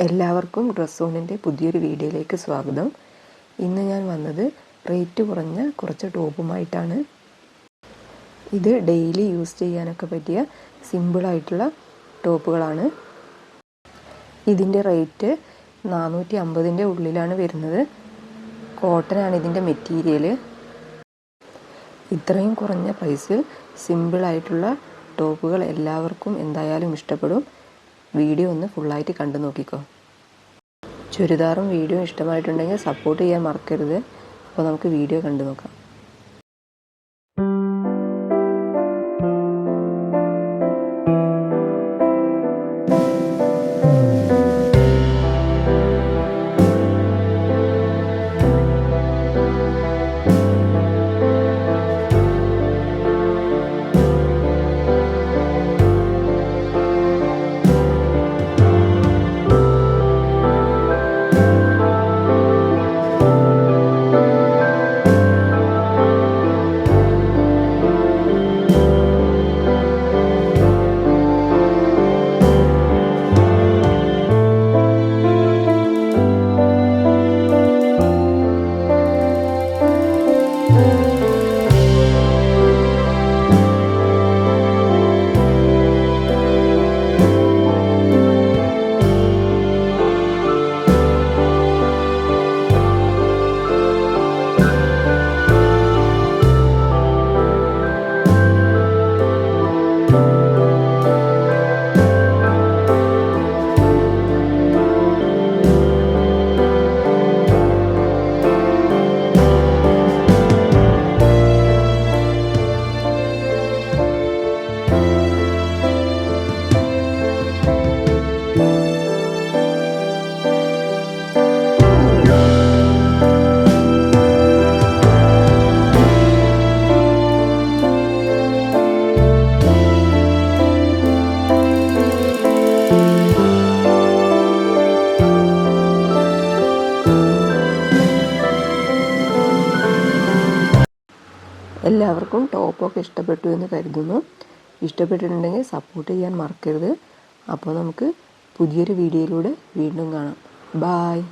എല്ലാവർക്കും ഡ്രസ് ഓണിൻ്റെ പുതിയൊരു വീഡിയോയിലേക്ക് സ്വാഗതം. ഇന്ന് ഞാൻ വന്നത് റേറ്റ് കുറഞ്ഞ കുറച്ച് ടോപ്പുമായിട്ടാണ്. ഇത് ഡെയിലി യൂസ് ചെയ്യാനൊക്കെ പറ്റിയ സിമ്പിളായിട്ടുള്ള ടോപ്പുകളാണ്. ഇതിൻ്റെ റേറ്റ് 450ൻ്റെ ഉള്ളിലാണ് വരുന്നത്. കോട്ടനാണ് ഇതിൻ്റെ മെറ്റീരിയൽ. ഇത്രയും കുറഞ്ഞ പ്രൈസിൽ സിമ്പിളായിട്ടുള്ള ടോപ്പുകൾ എല്ലാവർക്കും എന്തായാലും ഇഷ്ടപ്പെടും. വീഡിയോ ഒന്ന് ഫുള്ളായിട്ട് കണ്ടു നോക്കിക്കോ. ചുരിദാറും വീഡിയോ ഇഷ്ടമായിട്ടുണ്ടെങ്കിൽ സപ്പോർട്ട് ചെയ്യാൻ മറക്കരുത്. അപ്പോൾ നമുക്ക് വീഡിയോ കണ്ടു നോക്കാം. എല്ലാവർക്കും ടോപ്പൊക്കെ ഇഷ്ടപ്പെട്ടു എന്ന് കരുതുന്നു. ഇഷ്ടപ്പെട്ടിട്ടുണ്ടെങ്കിൽ സപ്പോർട്ട് ചെയ്യാൻ മറക്കരുത്. അപ്പോൾ നമുക്ക് പുതിയൊരു വീഡിയോയിലൂടെ വീണ്ടും കാണാം. ബായ്.